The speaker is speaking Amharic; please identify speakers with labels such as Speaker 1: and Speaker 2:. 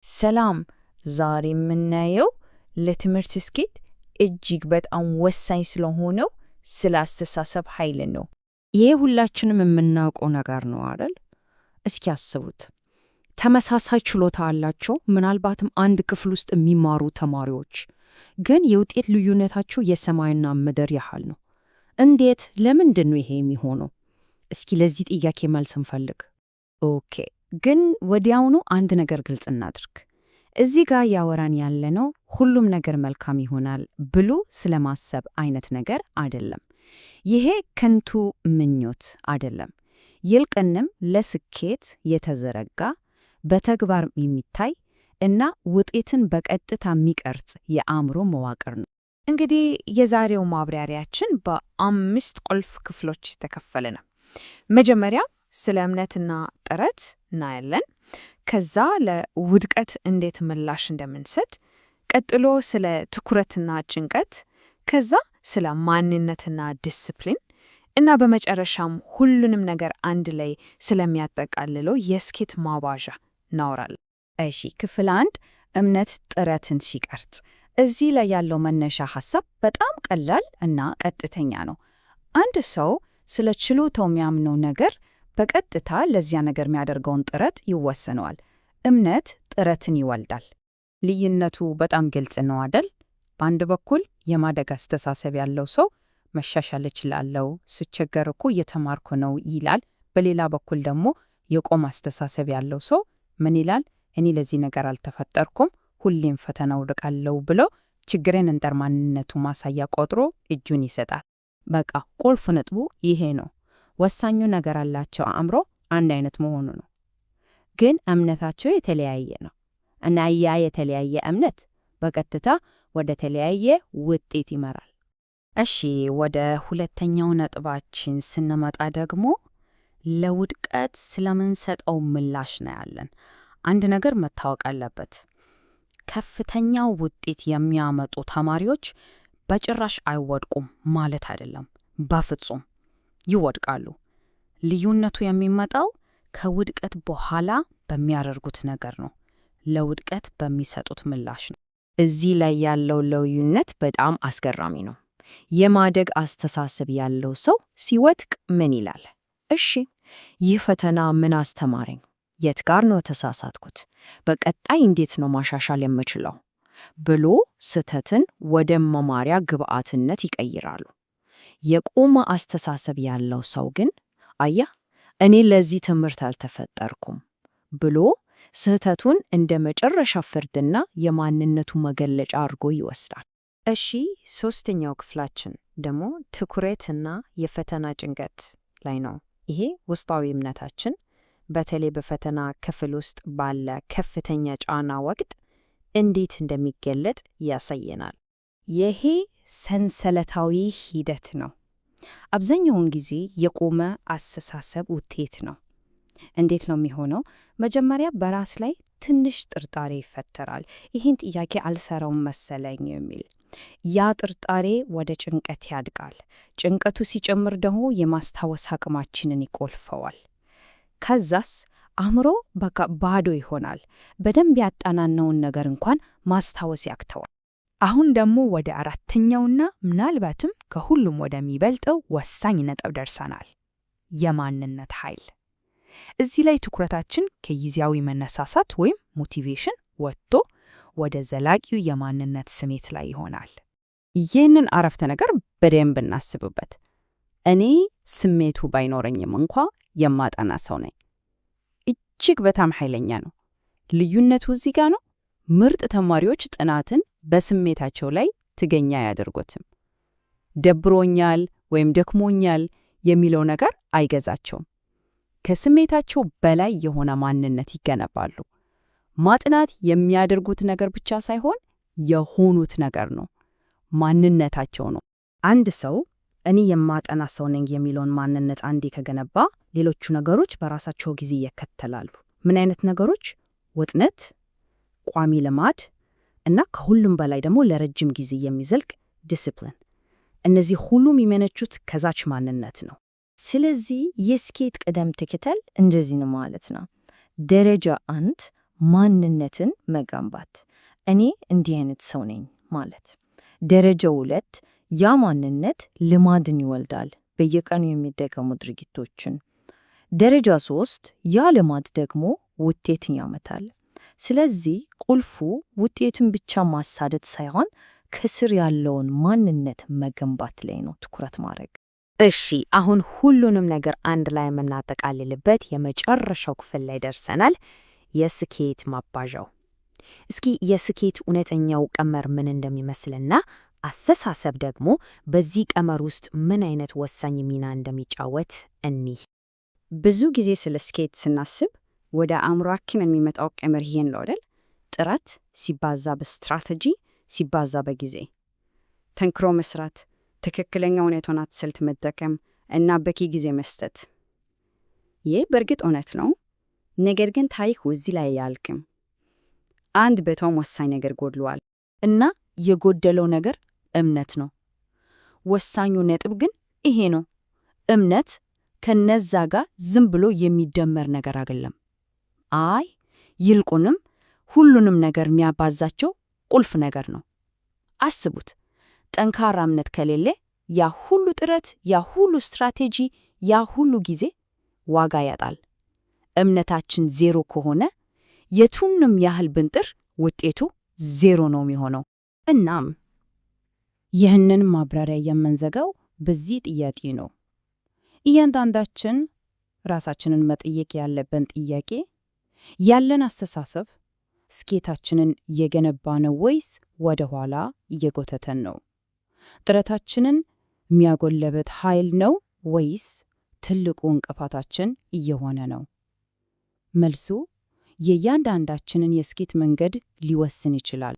Speaker 1: ሰላም ዛሬ የምናየው ለትምህርት ስኬት እጅግ በጣም ወሳኝ ስለሆነው ስለ አስተሳሰብ ኃይል ነው።
Speaker 2: ይሄ ሁላችንም የምናውቀው ነገር ነው አይደል? እስኪ አስቡት። ተመሳሳይ ችሎታ አላቸው፣ ምናልባትም አንድ ክፍል ውስጥ የሚማሩ ተማሪዎች፣ ግን የውጤት ልዩነታቸው የሰማይና ምድር ያህል ነው። እንዴት? ለምንድን ነው ይሄ የሚሆነው? እስኪ ለዚህ ጥያቄ መልስ እንፈልግ።
Speaker 1: ኦኬ፣ ግን ወዲያውኑ አንድ ነገር ግልጽ እናድርግ። እዚህ ጋር ያወራን ያለነው ሁሉም ነገር መልካም ይሆናል ብሎ ስለማሰብ አይነት ነገር አይደለም። ይሄ ከንቱ ምኞት አይደለም። ይልቅንም ለስኬት የተዘረጋ በተግባር የሚታይ እና ውጤትን በቀጥታ የሚቀርጽ የአእምሮ መዋቅር ነው። እንግዲህ የዛሬው ማብራሪያችን በ5 ቁልፍ ክፍሎች የተከፈለ ነው። መጀመሪያ ስለ እምነትና ጥረት እናያለን። ከዛ ለውድቀት እንዴት ምላሽ እንደምንሰጥ፣ ቀጥሎ ስለ ትኩረትና ጭንቀት፣ ከዛ ስለ ማንነትና ዲስፕሊን እና በመጨረሻም ሁሉንም ነገር አንድ ላይ ስለሚያጠቃልለው የስኬት ማባዣ እናወራለን።
Speaker 2: እሺ፣ ክፍል 1 እምነት ጥረትን ሲቀርጽ። እዚህ ላይ ያለው መነሻ ሐሳብ በጣም ቀላል እና ቀጥተኛ ነው። አንድ ሰው ስለ ችሎታው የሚያምነው ነገር በቀጥታ ለዚያ ነገር የሚያደርገውን ጥረት ይወሰነዋል። እምነት ጥረትን ይወልዳል። ልዩነቱ በጣም ግልጽ ነው አይደል? በአንድ በኩል የማደግ አስተሳሰብ ያለው ሰው መሻሻል እችላለሁ፣ ስቸገር እኮ እየተማርኩ ነው ይላል። በሌላ በኩል ደግሞ የቆመ አስተሳሰብ ያለው ሰው ምን ይላል? እኔ ለዚህ ነገር አልተፈጠርኩም፣ ሁሌም ፈተና ወድቃለሁ ብሎ ችግርን እንደ ማንነቱ ማሳያ ቆጥሮ እጁን ይሰጣል። በቃ ቁልፍ ነጥቡ ይሄ ነው። ወሳኙ ነገር አላቸው አእምሮ አንድ አይነት መሆኑ ነው፣ ግን እምነታቸው የተለያየ ነው። እና ያ የተለያየ እምነት በቀጥታ ወደ ተለያየ ውጤት ይመራል። እሺ፣ ወደ ሁለተኛው ነጥባችን ስንመጣ ደግሞ ለውድቀት ስለምንሰጠው ምላሽ ነው ያለን። አንድ ነገር መታወቅ አለበት። ከፍተኛው ውጤት የሚያመጡ ተማሪዎች በጭራሽ አይወድቁም ማለት አይደለም። በፍጹም ይወድቃሉ። ልዩነቱ የሚመጣው ከውድቀት በኋላ በሚያደርጉት ነገር ነው፣ ለውድቀት በሚሰጡት ምላሽ ነው። እዚህ ላይ ያለው ልዩነት በጣም አስገራሚ ነው። የማደግ አስተሳሰብ ያለው ሰው ሲወድቅ ምን ይላል? እሺ፣ ይህ ፈተና ምን አስተማረኝ? የት ጋር ነው ተሳሳትኩት? በቀጣይ እንዴት ነው ማሻሻል የምችለው? ብሎ ስህተትን ወደ መማሪያ ግብዓትነት ይቀይራሉ። የቆመ አስተሳሰብ ያለው ሰው ግን አያ እኔ ለዚህ ትምህርት አልተፈጠርኩም ብሎ ስህተቱን እንደ መጨረሻ ፍርድና የማንነቱ መገለጫ አድርጎ ይወስዳል።
Speaker 1: እሺ፣ ሶስተኛው ክፍላችን ደግሞ ትኩረትና የፈተና ጭንቀት ላይ ነው። ይሄ ውስጣዊ እምነታችን በተለይ በፈተና ክፍል ውስጥ ባለ ከፍተኛ ጫና ወቅት እንዴት እንደሚገለጥ ያሳየናል።
Speaker 2: ይሄ ሰንሰለታዊ ሂደት ነው። አብዛኛውን ጊዜ የቆመ አስተሳሰብ ውጤት ነው። እንዴት ነው የሚሆነው? መጀመሪያ በራስ ላይ ትንሽ ጥርጣሬ ይፈጠራል። ይህን ጥያቄ አልሰራውም መሰለኝ የሚል ያ ጥርጣሬ ወደ ጭንቀት ያድጋል። ጭንቀቱ ሲጨምር ደግሞ የማስታወስ አቅማችንን ይቆልፈዋል። ከዛስ አእምሮ በቃ ባዶ ይሆናል። በደንብ ያጠናነውን ነገር እንኳን ማስታወስ ያቅተዋል።
Speaker 1: አሁን ደግሞ ወደ አራተኛውና ምናልባትም ከሁሉም ወደሚበልጠው ወሳኝ ነጥብ ደርሰናል፣ የማንነት ኃይል። እዚህ ላይ ትኩረታችን ከጊዜያዊ መነሳሳት ወይም ሞቲቬሽን ወጥቶ ወደ ዘላቂው የማንነት ስሜት ላይ ይሆናል።
Speaker 2: ይህንን አረፍተ ነገር በደንብ እናስብበት። እኔ ስሜቱ ባይኖረኝም እንኳ የማጠና ሰው ነኝ። እጅግ በጣም ኃይለኛ ነው። ልዩነቱ እዚህ ጋር ነው። ምርጥ ተማሪዎች ጥናትን በስሜታቸው ላይ ትገኛ አያደርጉትም። ደብሮኛል ወይም ደክሞኛል የሚለው ነገር አይገዛቸውም። ከስሜታቸው በላይ የሆነ ማንነት ይገነባሉ። ማጥናት የሚያደርጉት ነገር ብቻ ሳይሆን የሆኑት ነገር ነው፣ ማንነታቸው ነው። አንድ ሰው እኔ የማጠና ሰው ነኝ የሚለውን ማንነት አንዴ ከገነባ ሌሎቹ ነገሮች በራሳቸው ጊዜ ይከተላሉ። ምን አይነት ነገሮች? ውጥነት፣ ቋሚ ልማድ እና ከሁሉም በላይ ደግሞ ለረጅም ጊዜ የሚዘልቅ ዲስፕሊን። እነዚህ ሁሉም የሚመነጩት ከዛች ማንነት ነው።
Speaker 3: ስለዚህ የስኬት ቅደም ተከተል እንደዚህ ነው ማለት ነው። ደረጃ 1
Speaker 1: ማንነትን መገንባት፣ እኔ እንዲህ አይነት ሰው ነኝ ማለት። ደረጃ 2 ያ ማንነት ልማድን ይወልዳል፣ በየቀኑ የሚደገሙ ድርጊቶችን። ደረጃ 3 ያ ልማድ ደግሞ ውጤትን ያመጣል። ስለዚህ ቁልፉ ውጤቱን ብቻ ማሳደድ ሳይሆን ከስር ያለውን ማንነት መገንባት ላይ ነው ትኩረት ማድረግ። እሺ፣ አሁን ሁሉንም ነገር አንድ ላይ የምናጠቃልልበት የመጨረሻው ክፍል ላይ ደርሰናል፣ የስኬት ማባዣው። እስኪ የስኬት እውነተኛው ቀመር ምን እንደሚመስልና አስተሳሰብ ደግሞ በዚህ ቀመር ውስጥ ምን አይነት ወሳኝ ሚና እንደሚጫወት እኒህ።
Speaker 2: ብዙ ጊዜ ስለ ስኬት ስናስብ ወደ አእምሯችን የሚመጣው ቀመር ይሄን ነው አይደል? ጥረት ሲባዛ በስትራቴጂ ሲባዛ በጊዜ፣ ጠንክሮ መስራት፣ ትክክለኛውን የጥናት ስልት መጠቀም እና በቂ ጊዜ መስጠት። ይህ በእርግጥ እውነት ነው፣ ነገር ግን ታሪኩ እዚህ ላይ አያልቅም። አንድ በጣም ወሳኝ ነገር ጎድሏል።
Speaker 1: እና የጎደለው ነገር እምነት ነው። ወሳኙ ነጥብ ግን ይሄ ነው። እምነት ከነዛ ጋር ዝም ብሎ የሚደመር ነገር አይደለም። አይ ይልቁንም ሁሉንም ነገር የሚያባዛቸው ቁልፍ ነገር ነው። አስቡት፣ ጠንካራ እምነት ከሌለ ያ ሁሉ ጥረት፣ ያ ሁሉ ስትራቴጂ፣ ያ ሁሉ ጊዜ ዋጋ ያጣል። እምነታችን ዜሮ ከሆነ የቱንም ያህል ብንጥር ውጤቱ ዜሮ ነው የሚሆነው።
Speaker 2: እናም ይህንን ማብራሪያ የምንዘጋው በዚህ ጥያቄ ነው። እያንዳንዳችን ራሳችንን መጠየቅ ያለብን ጥያቄ ያለን አስተሳሰብ ስኬታችንን እየገነባ ነው ወይስ ወደ ኋላ እየጎተተን ነው? ጥረታችንን የሚያጎለበት ኃይል ነው ወይስ ትልቁ እንቅፋታችን እየሆነ ነው? መልሱ የእያንዳንዳችንን የስኬት መንገድ ሊወስን ይችላል።